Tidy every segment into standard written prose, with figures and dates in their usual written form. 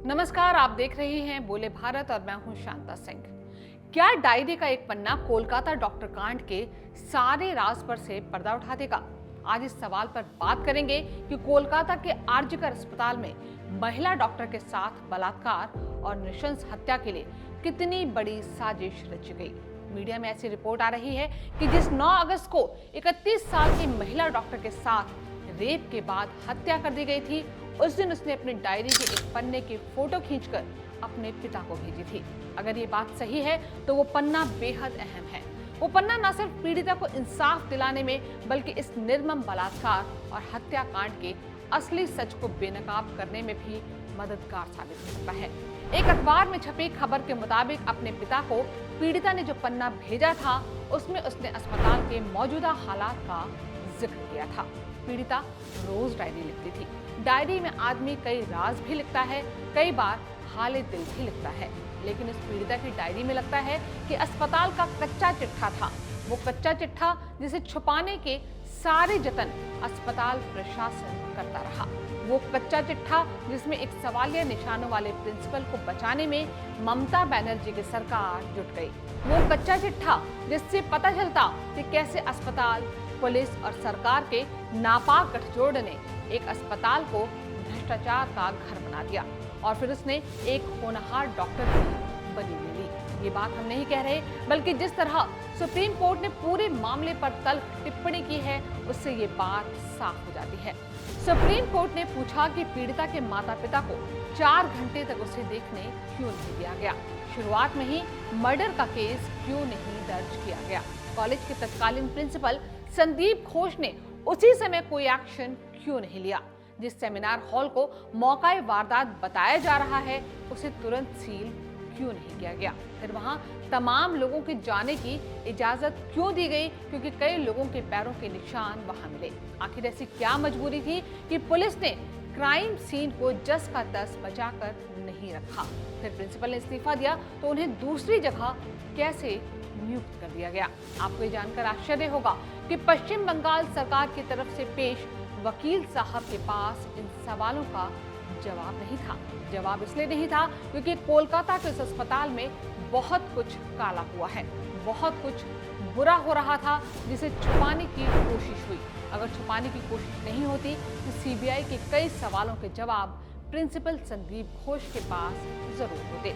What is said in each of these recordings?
नमस्कार, आप देख रहे हैं बोले भारत और मैं हूं शांता सिंह। क्या डायरी का एक पन्ना कोलकाता डॉक्टर कांड के सारे राज पर से पर्दा उठा देगा? आज इस सवाल पर बात करेंगे कि कोलकाता के आरजीकर अस्पताल में महिला डॉक्टर के साथ बलात्कार और नृशंस हत्या के लिए कितनी बड़ी साजिश रची गई। मीडिया में ऐसी रिपोर्ट आ रही है कि जिस 9 अगस्त को 31 साल की महिला डॉक्टर के साथ रेप के बाद हत्या कर दी गई थी, उस दिन उसने अपनी डायरी के एक पन्ने की फोटो खींचकर अपने पिता को भेजी थी। अगर ये बात सही है तो वो पन्ना बेहद अहम है। वो पन्ना न सिर्फ पीड़िता को इंसाफ दिलाने में बल्कि इस निर्मम बलात्कार और हत्याकांड के असली सच को बेनकाब करने में भी मददगार साबित हो सकता है। एक अखबार में छपी खबर के मुताबिक अपने पिता को पीड़िता ने जो पन्ना भेजा था, उसमें उसने अस्पताल के मौजूदा हालात का जिक्र किया था। पीड़िता रोज डायरी लिखती थी। डायरी में आदमी कई राज भी लिखता है, कई बार हाले दिल भी लिखता है, लेकिन इस पीड़िता की डायरी में लगता है कि अस्पताल का कच्चा चिट्ठा था। वो कच्चा चिट्ठा जिसे छुपाने के सारे जतन अस्पताल प्रशासन करता रहा। वो कच्चा चिट्ठा जिसमें एक सवालिया निशानों वाले प्रिंसिपल को बचाने में ममता बनर्जी की सरकार जुट गई। वो कच्चा चिट्ठा जिससे पता चलता कि कैसे अस्पताल, पुलिस और सरकार के नापाक गठजोड़ ने एक अस्पताल को भ्रष्टाचार का घर बना दिया और फिर उसने एक होनहार डॉक्टर की बलि ले ली। ये बात हम नहीं कह रहे, बल्कि जिस तरह सुप्रीम कोर्ट ने पूरे मामले पर तल्ख टिप्पणी की है, उससे ये बात साफ हो जाती है। सुप्रीम कोर्ट ने पूछा कि पीड़िता के माता पिता को 4 घंटे तक उसे देखने क्यों नहीं दिया गया। शुरुआत में ही मर्डर का केस क्यों नहीं दर्ज किया गया। कॉलेज के तत्कालीन प्रिंसिपल संदीप घोष ने उसी समय कोई एक्शन क्यों नहीं लिया। जिस सेमिनार हॉल को मौकाए वारदात बताया जा रहा है, उसे तुरंत सील क्यों नहीं किया गया। फिर वहां तमाम लोगों के जाने की इजाजत क्यों दी गई, क्योंकि कई लोगों के पैरों के निशान वहां मिले। आखिर ऐसी क्या मजबूरी थी कि पुलिस ने क्राइम सीन को जस का तस बचाकर नहीं रखा। फिर प्रिंसिपल ने इस्तीफा दिया तो उन्हें दूसरी जगह कैसे नियुक्त कर दिया गया। आपको ये जानकर आश्चर्य होगा कि पश्चिम बंगाल सरकार की तरफ से पेश वकील साहब के पास इन सवालों का जवाब नहीं था। जवाब इसलिए नहीं था क्योंकि कोलकाता के इस अस्पताल में बहुत कुछ काला हुआ है, बहुत कुछ बुरा हो रहा था जिसे छुपाने की कोशिश हुई। अगर छुपाने की कोशिश नहीं होती तो सीबीआई के कई सवालों के जवाब प्रिंसिपल संदीप घोष के पास जरूर होते।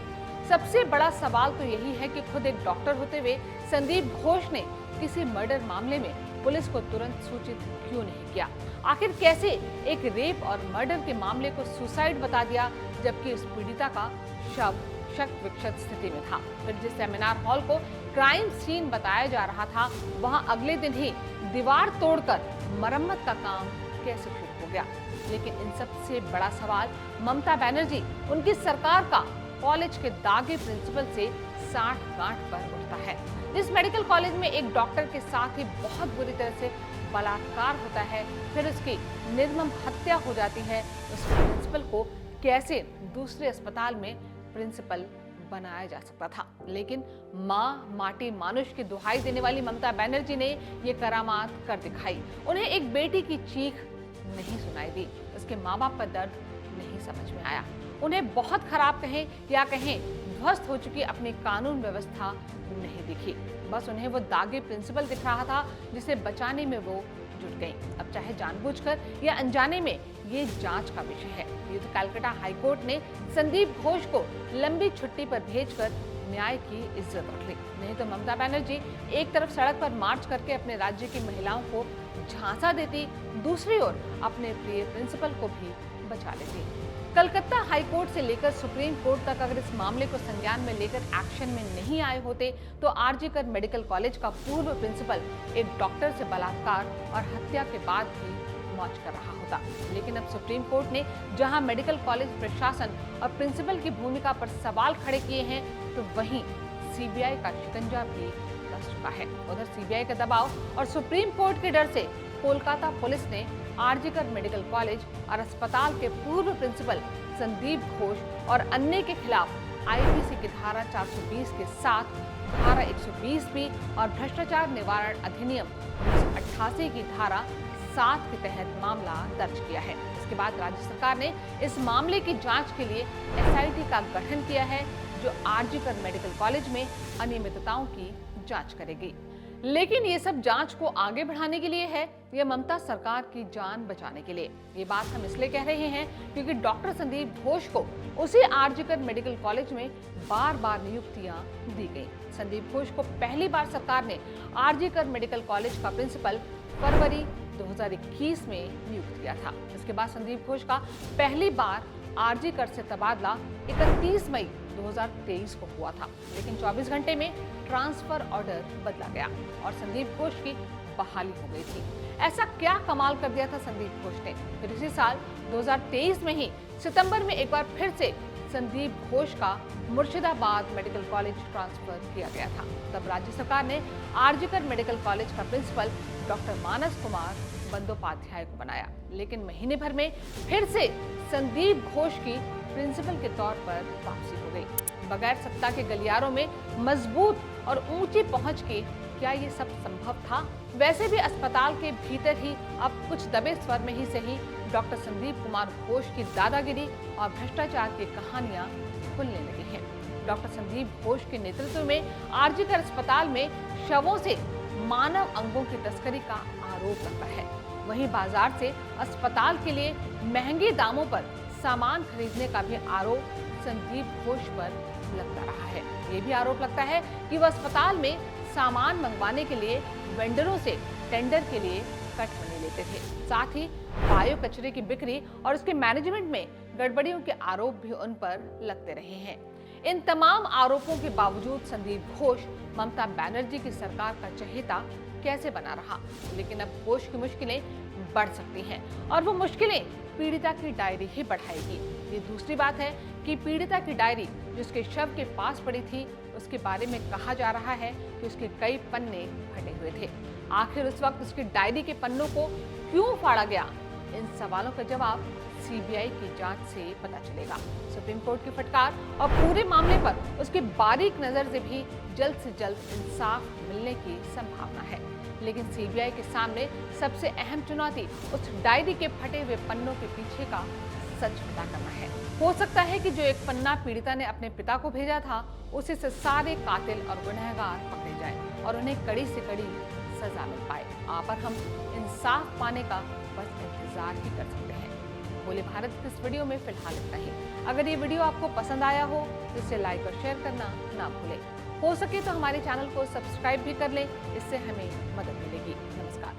सबसे बड़ा सवाल तो यही है कि खुद एक डॉक्टर होते हुए संदीप घोष ने किसी मर्डर मामले में पुलिस को तुरंत सूचित क्यों नहीं किया। आखिर कैसे एक रेप और मर्डर के मामले को सुसाइड बता दिया, जबकि उस पीड़िता का शव शक विक्षत स्थिति में था। फिर जिस सेमिनार हॉल को क्राइम सीन बताया जा रहा था, वहां अगले दिन ही दीवार तोड़कर मरम्मत का काम कैसे शुरू हो गया। लेकिन इन सबसे बड़ा सवाल ममता बनर्जी, उनकी सरकार का कॉलेज के दागी प्रिंसिपल से साठ गांठ पर उठता है। जिस मेडिकल कॉलेज में एक डॉक्टर के साथ ही बहुत बुरी तरह से बलात्कार होता है, फिर उसकी निर्मम हत्या हो जाती है, उस प्रिंसिपल को कैसे दूसरे अस्पताल में प्रिंसिपल बनाया जा सकता था। लेकिन माँ माटी मानुष की दुहाई देने वाली ममता बनर्जी ने ये करामात कर दिखाई। उन्हें एक बेटी की चीख नहीं सुनाई दी, उसके माँ बाप का दर्द नहीं समझ में आया। उन्हें बहुत खराब कहें या कहें ध्वस्त हो चुकी अपनी कानून व्यवस्था नहीं दिखी। बस उन्हें वो दागी प्रिंसिपल दिख रहा था जिसे बचाने में वो जुट गई। अब चाहे जानबूझकर या अनजाने में, ये जांच का विषय है। ये तो कलकत्ता हाईकोर्ट ने संदीप घोष को लंबी छुट्टी पर भेजकर न्याय की इज्जत रख ली। नहीं तो ममता बनर्जी एक तरफ सड़क पर मार्च करके अपने राज्य की महिलाओं को झांसा देती, दूसरी ओर अपने प्रिय प्रिंसिपल को भी बचा लेती। कलकत्ता हाईकोर्ट से लेकर सुप्रीम कोर्ट तक अगर इस मामले को संज्ञान में लेकर एक्शन में नहीं आए होते तो आरजीकर मेडिकल कॉलेज का पूर्व प्रिंसिपल एक डॉक्टर से बलात्कार और हत्या के बाद भी मौज कर रहा होता। लेकिन अब सुप्रीम कोर्ट ने जहां मेडिकल कॉलेज प्रशासन और प्रिंसिपल की भूमिका पर सवाल खड़े किए हैं, तो वहीं सीबीआई का शिकंजा भी कस चुका है। उधर सीबीआई का दबाव और सुप्रीम कोर्ट के डर से कोलकाता पुलिस ने आरजीकर मेडिकल कॉलेज और अस्पताल के पूर्व प्रिंसिपल संदीप घोष और अन्य के खिलाफ आईपीसी की धारा 420 के साथ धारा 120 भी और भ्रष्टाचार निवारण अधिनियम 1988 की धारा 7 के तहत मामला दर्ज किया है। इसके बाद राज्य सरकार ने इस मामले की जांच के लिए SIT का गठन किया है, जो आरजीकर मेडिकल कॉलेज में अनियमितताओं की जांच करेगी। लेकिन ये सब जांच को आगे बढ़ाने के लिए है या ममता सरकार की जान बचाने के लिए? ये बात हम इसलिए कह रहे हैं क्योंकि डॉक्टर संदीप घोष को उसी आरजीकर मेडिकल कॉलेज में बार बार नियुक्तियां दी गई। संदीप घोष को पहली बार सरकार ने आरजीकर मेडिकल कॉलेज का प्रिंसिपल फरवरी 2021 में नियुक्त किया था। इसके बाद संदीप घोष का पहली बार आरजीकर से तबादला 31 मई 2023 को हुआ था, लेकिन 24 घंटे में ट्रांसफर ऑर्डर बदला गया और संदीप घोष की बहाली हो गई थी। ऐसा क्या कमाल कर दिया था संदीप घोष ने? फिर इसी साल 2023 में ही सितंबर में एक बार फिर से संदीप घोष का मुर्शिदाबाद मेडिकल कॉलेज ट्रांसफर किया गया था। तब राज्य सरकार ने आरजीकर मेडिकल कॉलेज का प्रिंसिपल डॉक्टर मानस कुमार बंदोपाध्याय को बनाया, लेकिन महीने भर में फिर से संदीप घोष की प्रिंसिपल के तौर पर वापसी हो गई। बगैर सत्ता के गलियारों में मजबूत और ऊंची पहुंच के क्या ये सब संभव था? वैसे भी अस्पताल के भीतर ही अब कुछ दबे स्वर में ही सही डॉक्टर संदीप कुमार घोष की दादागिरी और भ्रष्टाचार की कहानियां खुलने लगी हैं। डॉक्टर संदीप घोष के नेतृत्व में आरजीकर अस्पताल में शवों से मानव अंगों की तस्करी का आरोप लगता है। वहीं बाजार से अस्पताल के लिए महंगे दामों पर सामान खरीदने का भी आरोप संदीप घोष पर लगता रहा है। ये भी आरोप लगता है कि वह अस्पताल में सामान मंगवाने के लिए वेंडरों से टेंडर के लिए कट मनी लेते थे। साथ ही बायो कचरे की बिक्री और उसके मैनेजमेंट में गड़बड़ियों के आरोप भी उन पर लगते रहे हैं। इन तमाम आरोपों के बावजूद संदीप घोष ममता बनर्जी की सरकार का चहेता कैसे बना रहा? लेकिन अब घोष की मुश्किलें बढ़ सकती हैं और वो मुश्किलें पीड़िता की डायरी ही बढ़ाएगी। ये दूसरी बात है कि पीड़िता की डायरी जिसके शव के पास पड़ी थी, उसके बारे में कहा जा रहा है कि उसके कई पन्ने फटे हुए थे। आखिर उस वक्त उसकी डायरी के पन्नों को क्यों फाड़ा गया? इन सवालों का जवाब सीबीआई की जांच से पता चलेगा। सुप्रीम कोर्ट की फटकार और पूरे मामले पर उसकी बारीक नजर से भी जल्द से जल्द इंसाफ मिलने की संभावना है। लेकिन सीबीआई के सामने सबसे अहम चुनौती उस डायरी के फटे हुए पन्नों के पीछे का सच पता करना है। हो सकता है कि जो एक पन्ना पीड़िता ने अपने पिता को भेजा था, उसी से सारे कातिल और गुनहगार पकड़े जाए और उन्हें कड़ी से कड़ी सजा मिल पाए। पर हम इंसाफ पाने का बस इंतजार ही कर सकते हैं। बोले भारत के इस वीडियो में फिलहाल इतना ही। अगर ये वीडियो आपको पसंद आया हो तो इसे लाइक और शेयर करना ना भूलें। हो सके तो हमारे चैनल को सब्सक्राइब भी कर लें, इससे हमें मदद मिलेगी। नमस्कार।